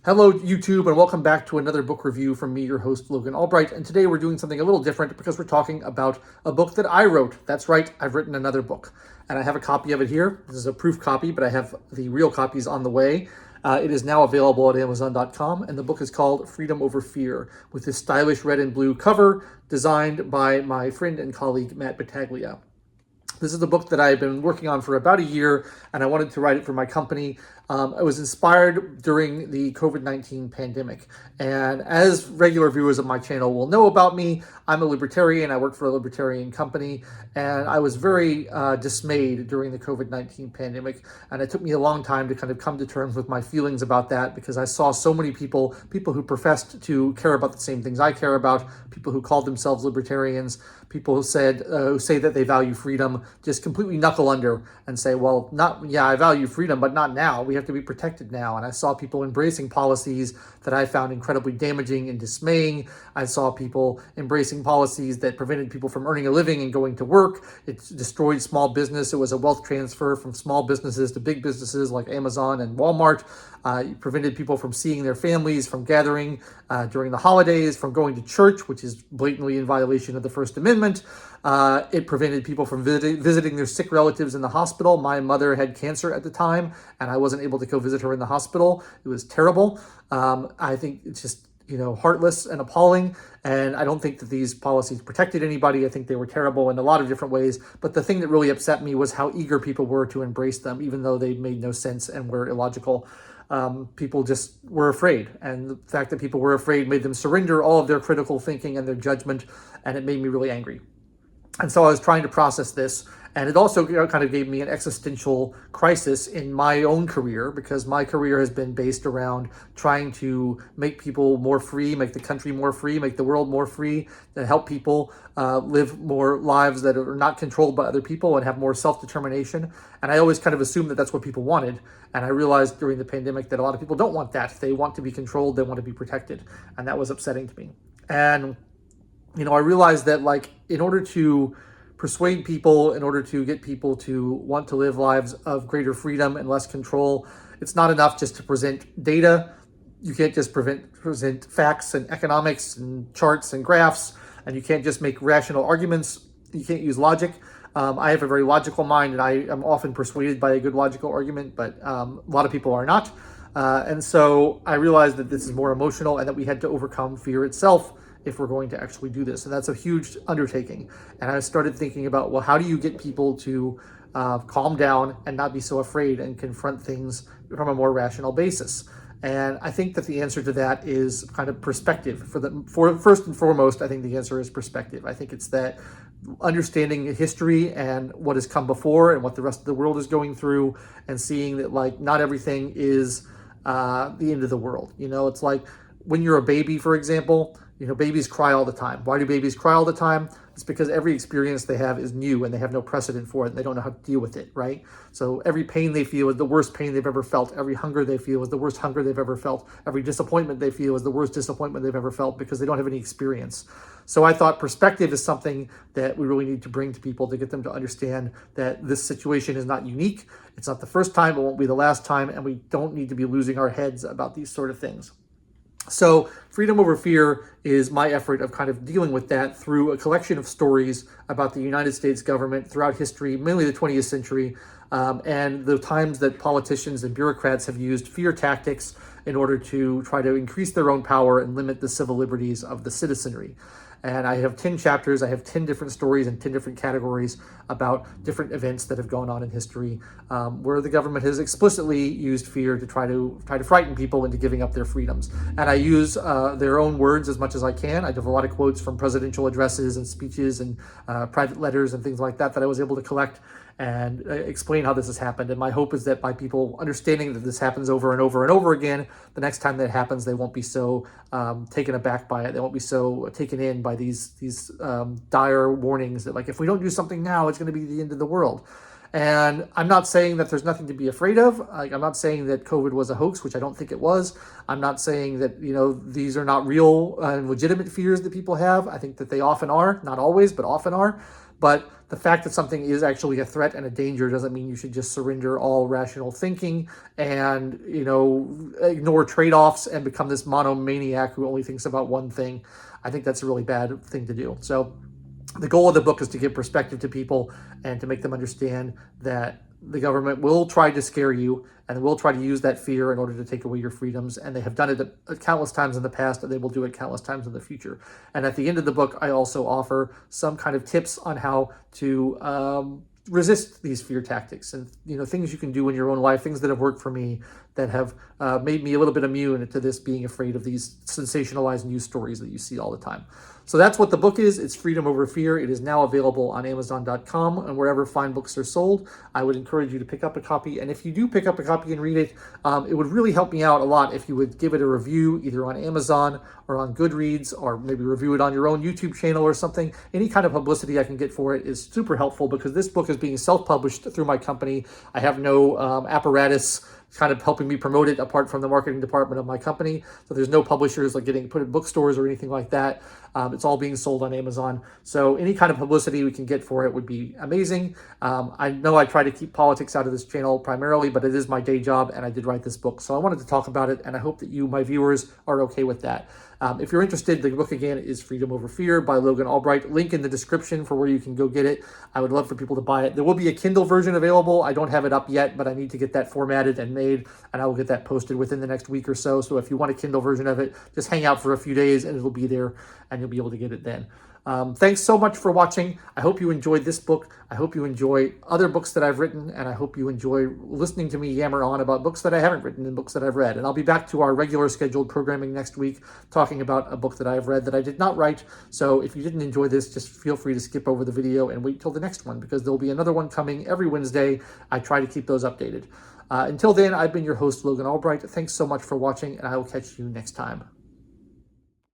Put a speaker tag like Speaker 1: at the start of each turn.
Speaker 1: Hello, YouTube, and welcome back to another book review from me, your host, Logan Albright. And today we're doing something a little different because we're talking about a book that I wrote. That's right, I've written another book. And I have a copy of it here. This is a proof copy, but I have the real copies on the way. It is now available at Amazon.com, and the book is called Freedom Over Fear, with this stylish red and blue cover designed by my friend and colleague, Matt Battaglia. This is a book that I've been working on for about a year, and I wanted to write it for my company. I was inspired during the COVID-19 pandemic. And as regular viewers of my channel will know about me, I'm a libertarian. I work for a libertarian company, and I was very dismayed during the COVID-19 pandemic. And it took me a long time to kind of come to terms with my feelings about that, because I saw so many people who professed to care about the same things I care about, people who called themselves libertarians, people who say that they value freedom, just completely knuckle under and say, well, I value freedom, but not now. We have to be protected now. And I saw people embracing policies that I found incredibly damaging and dismaying. I saw people embracing policies that prevented people from earning a living and going to work. It destroyed small business. It was a wealth transfer from small businesses to big businesses like Amazon and Walmart. It prevented people from seeing their families, from gathering during the holidays, from going to church, which is blatantly in violation of the First Amendment. It prevented people from visiting their sick relatives in the hospital. My mother had cancer at the time, and I wasn't able to go visit her in the hospital. It was terrible. I think it's just, heartless and appalling. And I don't think that these policies protected anybody. I think they were terrible in a lot of different ways. But the thing that really upset me was how eager people were to embrace them, even though they made no sense and were illogical. People just were afraid. And the fact that people were afraid made them surrender all of their critical thinking and their judgment. And it made me really angry. And so I was trying to process this, and it also kind of gave me an existential crisis in my own career, because my career has been based around trying to make people more free, make the country more free, make the world more free, and help people live more lives that are not controlled by other people and have more self-determination. And I always kind of assumed that that's what people wanted. And I realized during the pandemic that a lot of people don't want that. They want to be controlled, they want to be protected. And that was upsetting to me. And I realized that, in order to persuade people, in order to get people to want to live lives of greater freedom and less control, it's not enough just to present data. You can't just present facts and economics and charts and graphs, and you can't just make rational arguments. You can't use logic. I have a very logical mind, and I am often persuaded by a good logical argument, but a lot of people are not. And so I realized that this is more emotional, and that we had to overcome fear itself if we're going to actually do this. And that's a huge undertaking. And I started thinking about, well, how do you get people to calm down and not be so afraid and confront things from a more rational basis? And I think that the answer to that is kind of perspective. For first and foremost, I think the answer is perspective. I think it's that understanding history and what has come before and what the rest of the world is going through, and seeing that not everything is the end of the world. It's like when you're a baby, for example. Babies cry all the time. Why do babies cry all the time? It's because every experience they have is new and they have no precedent for it, and they don't know how to deal with it, right? So every pain they feel is the worst pain they've ever felt. Every hunger they feel is the worst hunger they've ever felt. Every disappointment they feel is the worst disappointment they've ever felt, because they don't have any experience. So I thought perspective is something that we really need to bring to people, to get them to understand that this situation is not unique. It's not the first time, it won't be the last time, and we don't need to be losing our heads about these sort of things. So Freedom Over Fear is my effort of kind of dealing with that through a collection of stories about the United States government throughout history, mainly the 20th century, and the times that politicians and bureaucrats have used fear tactics in order to try to increase their own power and limit the civil liberties of the citizenry. And I have 10 chapters. I have 10 different stories and 10 different categories about different events that have gone on in history, where the government has explicitly used fear to try to frighten people into giving up their freedoms. And I use their own words as much as I can. I have a lot of quotes from presidential addresses and speeches and private letters and things like that I was able to collect and explain how this has happened. And my hope is that by people understanding that this happens over and over and over again, the next time that happens, they won't be so taken aback by it. They won't be so taken in by these dire warnings that, if we don't do something now, it's going to be the end of the world. And I'm not saying that there's nothing to be afraid of. I'm not saying that COVID was a hoax, which I don't think it was. I'm not saying that, these are not real and legitimate fears that people have. I think that they often are, not always, but often are. But the fact that something is actually a threat and a danger doesn't mean you should just surrender all rational thinking and, ignore trade-offs and become this monomaniac who only thinks about one thing. I think that's a really bad thing to do. So the goal of the book is to give perspective to people and to make them understand that the government will try to scare you and will try to use that fear in order to take away your freedoms. And they have done it countless times in the past, and they will do it countless times in the future. And at the end of the book, I also offer some kind of tips on how to resist these fear tactics and things you can do in your own life, things that have worked for me, that have made me a little bit immune to this being afraid of these sensationalized news stories that you see all the time. So that's what the book is. It's Freedom Over Fear. It is now available on Amazon.com and wherever fine books are sold. I would encourage you to pick up a copy. And if you do pick up a copy and read it, it would really help me out a lot if you would give it a review either on Amazon or on Goodreads, or maybe review it on your own YouTube channel or something. Any kind of publicity I can get for it is super helpful, because this book is being self-published through my company. I have no apparatus kind of helping me promote it apart from the marketing department of my company. So there's no publishers like getting put in bookstores or anything like that. It's all being sold on Amazon. So any kind of publicity we can get for it would be amazing. I know I try to keep politics out of this channel primarily, but it is my day job, and I did write this book. So I wanted to talk about it, and I hope that you, my viewers, are okay with that. If you're interested, the book again is Freedom Over Fear by Logan Albright. Link in the description for where you can go get it. I would love for people to buy it. There will be a Kindle version available. I don't have it up yet, but I need to get that formatted and made, and I will get that posted within the next week or so. So if you want a Kindle version of it, just hang out for a few days and it'll be there, and you'll be able to get it then. Thanks so much for watching. I hope you enjoyed this book. I hope you enjoy other books that I've written, and I hope you enjoy listening to me yammer on about books that I haven't written and books that I've read. And I'll be back to our regular scheduled programming next week, talking about a book that I've read that I did not write. So if you didn't enjoy this, just feel free to skip over the video and wait till the next one, because there'll be another one coming every Wednesday. I try to keep those updated. Until then, I've been your host, Logan Albright. Thanks so much for watching, and I will catch you next time.